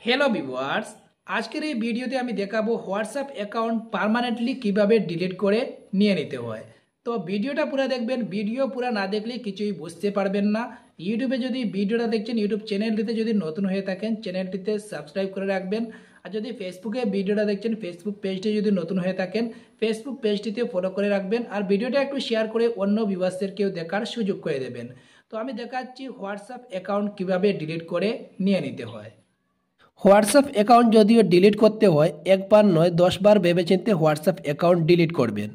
Hello viewers, আজকের এই ভিডিওতে আমি দেখাবো হোয়াটসঅ্যাপ অ্যাকাউন্ট পার্মানেন্টলি কিভাবে ডিলিট করে নিয়ে নিতে হয়। তো ভিডিওটা পুরো দেখবেন, ভিডিও পুরো না দেখলে কিছুই বুঝতে পারবেন না। ইউটিউবে যদি ভিডিওটা দেখছেন, ইউটিউব চ্যানেলটিতে যদি নতুন হয়ে থাকেন চ্যানেলটিতে সাবস্ক্রাইব করে রাখবেন। আর যদি ফেসবুকে ভিডিওটা দেখছেন, ফেসবুক পেজটি যদি নতুন হয়ে থাকেন ফেসবুক পেজটিতে ফলো করে রাখবেন। আর ভিডিওটা একটু শেয়ার করে অন্য ভিউয়ার্সদেরকেও দেখার সুযোগ করে দেবেন। তো আমি দেখাচ্ছি হোয়াটসঅ্যাপ অ্যাকাউন্ট কিভাবে ডিলিট করে নিয়ে নিতে হয়। হোয়াটসঅ্যাপ অ্যাকাউন্ট যদিও ডিলিট করতে হয়, একবার নয় 10বার ভেবেচিন্তে হোয়াটসঅ্যাপ অ্যাকাউন্ট ডিলিট করবেন।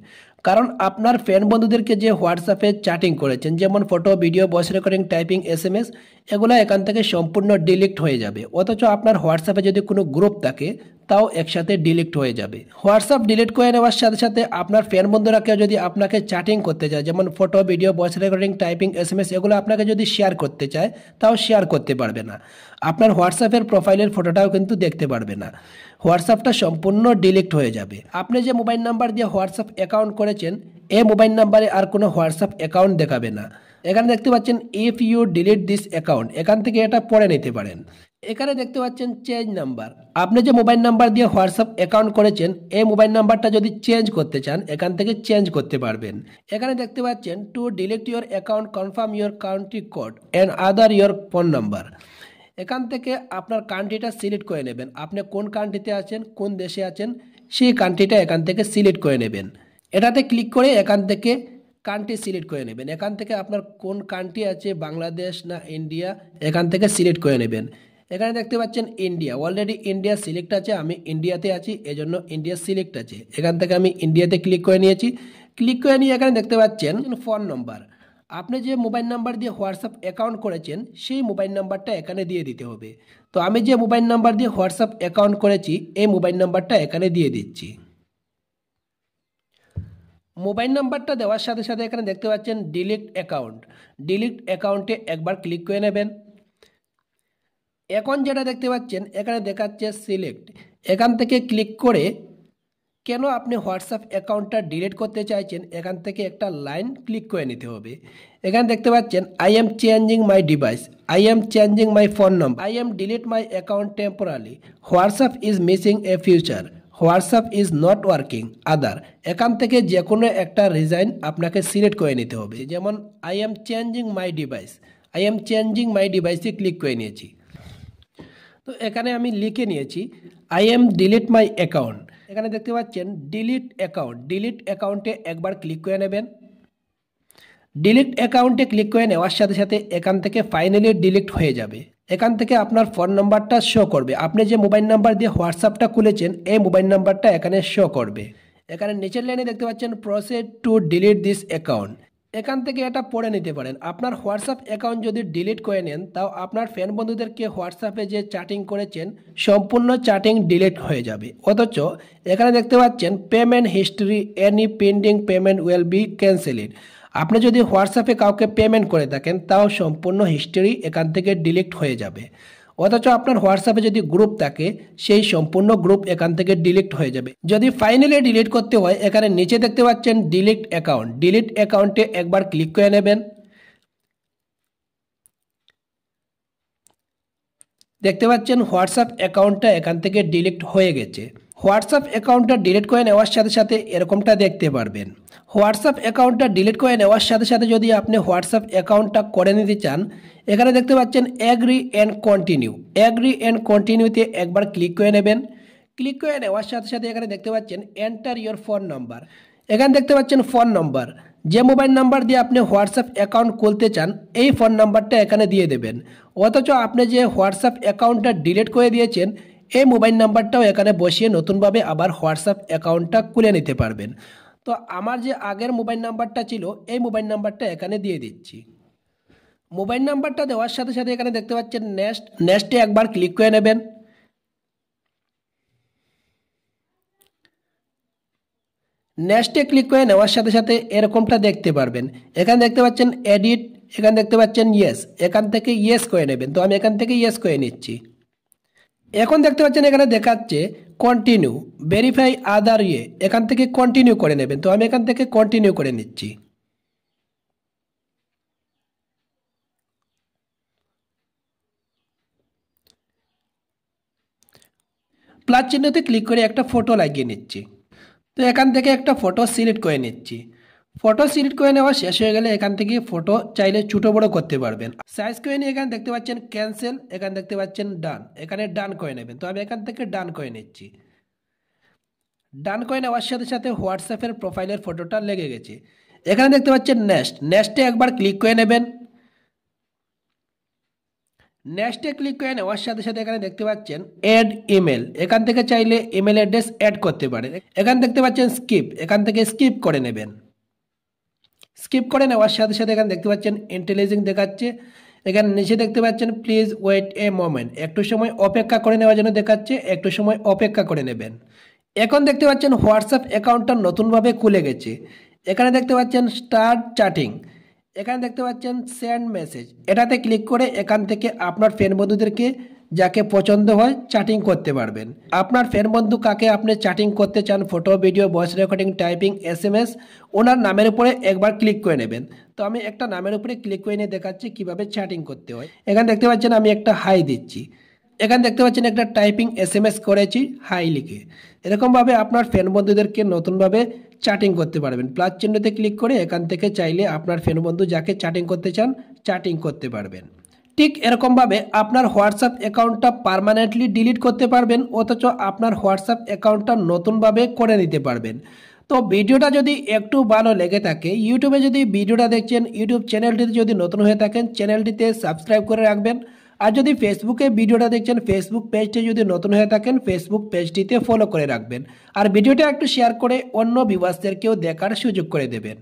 কারণ আপনার ফ্রেন্ড বন্ধুদেরকে যে হোয়াটসঅ্যাপে চ্যাটিং করেছেন, যেমন photo, video, voice recording, typing, SMS, এগুলো এখান থেকে সম্পূর্ণ ডিলিট হয়ে যাবে। অথচ আপনার হোয়াটসঅ্যাপে যদি কোনো গ্রুপ থাকে তাও একসাথে ডিলিট হয়ে যাবে। হোয়াটসঅ্যাপ ডিলিট করে নেওয়ার সাথে সাথে আপনার ফ্রেন্ড বন্ধুরা কেউ যদি আপনাকে চ্যাটিং করতে চায়, যেমন photo, video, voice recording, typing, SMS, এগুলো আপনাকে যদি শেয়ার করতে চায় তাও শেয়ার করতে পারবে না। আপনার হোয়াটসঅ্যাপের প্রোফাইলের ফটোটাও কিন্তু দেখতে পারবে না। হোয়াটসঅ্যাপটা সম্পূর্ণ ডিলিট হয়ে যাবে। আপনি যে মোবাইল নাম্বার দিয়ে হোয়াটসঅ্যাপ অ্যাকাউন্ট করেছেন এই মোবাইল নাম্বারে আর কোনো হোয়াটসঅ্যাপ অ্যাকাউন্ট দেখাবে না। এখানে দেখতে পাচ্ছেন if you delete this account, এখান থেকে এটা পড়ে নিতে পারেন। এখানে দেখতে পাচ্ছেন চেঞ্জ নাম্বার। আপনি যে মোবাইল নাম্বার দিয়ে হোয়াটসঅ্যাপ অ্যাকাউন্ট করেছেন এই মোবাইল নাম্বারটা যদি চেঞ্জ করতে চান এখান থেকে চেঞ্জ করতে পারবেন। এখানে দেখতে পাচ্ছেন two delete your account confirm your country code and other your phone number. এখান থেকে আপনার কান্ট্রিটা সিলেক্ট করে নেবেন। আপনি কোন কান্ট্রিতে আছেন, কোন দেশে আছেন সেই কান্ট্রিটা এখান থেকে সিলেক্ট করে নেবেন। এটাতে ক্লিক করে এখান থেকে কান্ট্রি সিলেক্ট করে নেবেন। এখান থেকে আপনার কোন কান্ট্রি আছে, বাংলাদেশ না ইন্ডিয়া, এখান থেকে সিলেক্ট করে নেবেন। এখানে দেখতে পাচ্ছেন ইন্ডিয়া, অলরেডি ইন্ডিয়া সিলেক্ট আছে, আমি ইন্ডিয়াতে আছি এজন্য ইন্ডিয়া সিলেক্ট আছে। এখান থেকে আমি ইন্ডিয়াতে ক্লিক করে নিয়েছি। ক্লিক করে নিয়ে এখানে দেখতে পাচ্ছেন ফোন নম্বর। আপনি যে মোবাইল নাম্বার দিয়ে হোয়াটসঅ্যাপ অ্যাকাউন্ট করেছেন সেই মোবাইল নাম্বারটা এখানে দিয়ে দিতে হবে। তো আমি যে মোবাইল নাম্বার দিয়ে হোয়াটসঅ্যাপ অ্যাকাউন্ট করেছি এই মোবাইল নাম্বারটা এখানে দিয়ে দিচ্ছি। মোবাইল নাম্বারটা দেওয়ার সাথে সাথে এখানে দেখতে পাচ্ছেন ডিলিট অ্যাকাউন্ট। ডিলিট অ্যাকাউন্টে একবার ক্লিক করে নেবেন। এখন যেটা দেখতে পাচ্ছেন এখানে দেখাচ্ছে সিলেক্ট, এখান থেকে ক্লিক করে কেন আপনি হোয়াটসঅ্যাপ অ্যাকাউন্টটা ডিলিট করতে চাইছেন এখান থেকে একটা লাইন ক্লিক করে নিতে হবে। এখানে দেখতে পাচ্ছেন I am changing my device, I am changing my phone number, I am delete my account temporary, WhatsApp is missing a future, WhatsApp is not working, other. এখান থেকে যে কোনো একটা রিজাইন আপনাকে সিলেক্ট করে নিতে হবে। যেমন I am changing my device, I am changing মাই ডিভাইসে ক্লিক করে নিয়েছি। তো এখানে আমি লিখে নিয়েছি I am delete my account. এখানে দেখতে পাচ্ছেন ডিলিট অ্যাকাউন্ট, ডিলিট অ্যাকাউন্টে একবার ক্লিক করে নেবেন। ডিলিট অ্যাকাউন্টে ক্লিক করে নেওয়ার সাথে সাথে এখান থেকে ফাইনালি ডিলিট হয়ে যাবে। এখান থেকে আপনার ফোন নাম্বারটা শো করবে। আপনি যে মোবাইল নাম্বার দিয়ে হোয়াটসঅ্যাপটা খুলেছেন এই মোবাইল নাম্বারটা এখানে শো করবে। এখানে নিচের লাইনে দেখতে পাচ্ছেন proceed to delete this account. এখান থেকে এটা পড়ে নিতে পারেন। আপনার হোয়াটসঅ্যাপ অ্যাকাউন্ট যদি ডিলিট করে নেন তাও আপনার ফ্রেন্ড বন্ধুদেরকে হোয়াটসঅ্যাপে যে চ্যাটিং করেছেন সম্পূর্ণ চ্যাটিং ডিলিট হয়ে যাবে। অথচ এখানে দেখতে পাচ্ছেন payment history, any pending payment will be cancelled. আপনি যদি হোয়াটসঅ্যাপে কাউকে পেমেন্ট করে থাকেন তাও সম্পূর্ণ হিস্ট্রি এখান থেকে ডিলিট হয়ে যাবে। অথচ আপনার হোয়াটসঅ্যাপে যদি গ্রুপ থাকে সেই সম্পূর্ণ গ্রুপ এখান থেকে ডিলিট হয়ে যাবে। যদি ফাইনালি ডিলিট করতে হয় এখানে নিচে দেখতে পাচ্ছেন ডিলিট অ্যাকাউন্ট, ডিলিট অ্যাকাউন্টে একবার ক্লিক করে নেবেন। দেখতে পাচ্ছেন হোয়াটসঅ্যাপ অ্যাকাউন্টটা এখান থেকে ডিলিট হয়ে গেছে। হোয়াটসঅ্যাপ অ্যাকাউন্টটা ডিলিট করে নেওয়ার সাথে সাথে এরকমটা দেখতে পারবেন। হোয়াটসঅ্যাপ অ্যাকাউন্টটা ডিলিট করে নেওয়ার সাথে সাথে যদি আপনি হোয়াটসঅ্যাপ অ্যাকাউন্টটা করে নিতে চান এখানে দেখতে পাচ্ছেন agree and continue, agree and কন্টিনিউতে একবার ক্লিক করে নেবেন। ক্লিক করে নেওয়ার সাথে সাথে এখানে দেখতে পাচ্ছেন এন্টার ইওর ফোন নাম্বার। এখানে দেখতে পাচ্ছেন ফোন নাম্বার, যে মোবাইল নাম্বার দিয়ে আপনি হোয়াটসঅ্যাপ অ্যাকাউন্ট খুলতে চান এই ফোন নাম্বারটা এখানে দিয়ে দেবেন। অথচ আপনি যে হোয়াটসঅ্যাপ অ্যাকাউন্টটা ডিলিট করে দিয়েছেন এই মোবাইল নাম্বারটাও এখানে বসিয়ে নতুনভাবে আবার হোয়াটসঅ্যাপ অ্যাকাউন্টটা খুলে নিতে পারবেন। তো আমার যে আগের মোবাইল নাম্বারটা ছিল এই মোবাইল নাম্বারটা এখানে দিয়ে দিচ্ছি। মোবাইল নাম্বারটা দেওয়ার সাথে সাথে এখানে দেখতে পাচ্ছেন নেক্সট, নেক্সটে একবার ক্লিক করে নেবেন। নেক্সটে ক্লিক করে নেওয়ার সাথে সাথে এরকমটা দেখতে পারবেন। এখানে দেখতে পাচ্ছেন এডিট, এখানে দেখতে পাচ্ছেন ইয়েস, এখান থেকে ইয়েস করে নেবেন। তো আমি এখান থেকে ইয়েস করে নিচ্ছি। এখন দেখতে পাচ্ছেন এখানে দেখাচ্ছে কন্টিনিউ ভেরিফাই আদার এখান থেকে কন্টিনিউ করে নেবেন। তো আমি এখান থেকে কন্টিনিউ করে নিচ্ছি। প্লাস চিহ্নতে ক্লিক করে একটা ফটো লাগিয়ে নিচ্ছি। তো এখান থেকে একটা ফটো সিলেক্ট করে নিচ্ছি। ফটো সিলেক্ট করে নেওয়া শেষ হয়ে গেলে এখান থেকে ফটো চাইলে ছোটো বড়ো করতে পারবেন। সাইজ করে নিয়ে এখানে দেখতে পাচ্ছেন ক্যান্সেল, এখানে দেখতে পাচ্ছেন ডান, এখানে ডান করে নেবেন। তো আমি এখান থেকে ডান করে নিচ্ছি। ডান করে নেওয়ার সাথে সাথে হোয়াটসঅ্যাপের প্রোফাইলের ফটোটা লেগে গেছে। এখানে দেখতে পাচ্ছেন নেক্সটে একবার ক্লিক করে নেবেন। নেক্সটে ক্লিক করে নেওয়ার সাথে সাথে এখানে দেখতে পাচ্ছেন অ্যাড ইমেল, এখান থেকে চাইলে ইমেল অ্যাড্রেস অ্যাড করতে পারেন। এখানে দেখতে পাচ্ছেন স্কিপ, এখান থেকে স্কিপ করে নেবেন। স্কিপ করে নেওয়ার সাথে সাথে এখানে দেখতে পাচ্ছেন ইন্টেলিজেন্ট দেখাচ্ছে। এখানে নিচে দেখতে পাচ্ছেন প্লিজ ওয়েট এ মোমেন্ট, একটু সময় অপেক্ষা করে নেওয়ার জন্য দেখাচ্ছে, একটু সময় অপেক্ষা করে নেবেন। এখন দেখতে পাচ্ছেন হোয়াটসঅ্যাপ অ্যাকাউন্টটা নতুনভাবে খুলে গেছে। এখানে দেখতে পাচ্ছেন স্টার্ট চ্যাটিং, এখানে দেখতে পাচ্ছেন সেন্ড মেসেজ, এটাতে ক্লিক করে এখান থেকে আপনার ফ্রেন্ড বন্ধুদেরকে যাকে পছন্দ হয় চ্যাটিং করতে পারবেন। আপনার ফ্রেন্ড বন্ধু কাকে আপনি চ্যাটিং করতে চান, photo, video, voice recording, typing, SMS, ওনার নামের উপরে একবার ক্লিক করে নেবেন। তো আমি একটা নামের উপরে ক্লিক করে নিয়ে দেখাচ্ছি কীভাবে চ্যাটিং করতে হয়। এখানে দেখতে পাচ্ছেন আমি একটা হাই দিচ্ছি। এখানে দেখতে পাচ্ছেন একটা টাইপিং SMS করেছি হাই লিখে। এরকমভাবে আপনার ফ্রেন্ড বন্ধুদেরকে নতুনভাবে চ্যাটিং করতে পারবেন। প্লাস চিহ্নতে ক্লিক করে এখান থেকে চাইলে আপনার ফ্রেন্ড বন্ধু যাকে চ্যাটিং করতে চান চ্যাটিং করতে পারবেন। ঠিক এরকমভাবে আপনার হোয়াটসঅ্যাপ অ্যাকাউন্টটা পার্মানেন্টলি ডিলিট করতে পারবেন, অথচ আপনার হোয়াটসঅ্যাপ অ্যাকাউন্টটা নতুনভাবে করে নিতে পারবেন। তো ভিডিওটা যদি একটু ভালো লেগে থাকে, ইউটিউবে যদি ভিডিওটা দেখছেন, ইউটিউব চ্যানেলটিতে যদি নতুন হয়ে থাকেন চ্যানেলটিতে সাবস্ক্রাইব করে রাখবেন। আর যদি ফেসবুকে ভিডিওটা দেখছেন, ফেসবুক পেজটি যদি নতুন হয়ে থাকেন ফেসবুক পেজটিতে ফলো করে রাখবেন। আর ভিডিওটা একটু শেয়ার করে অন্য ভিউয়ার্সদেরকেও দেখার সুযোগ করে দেবেন।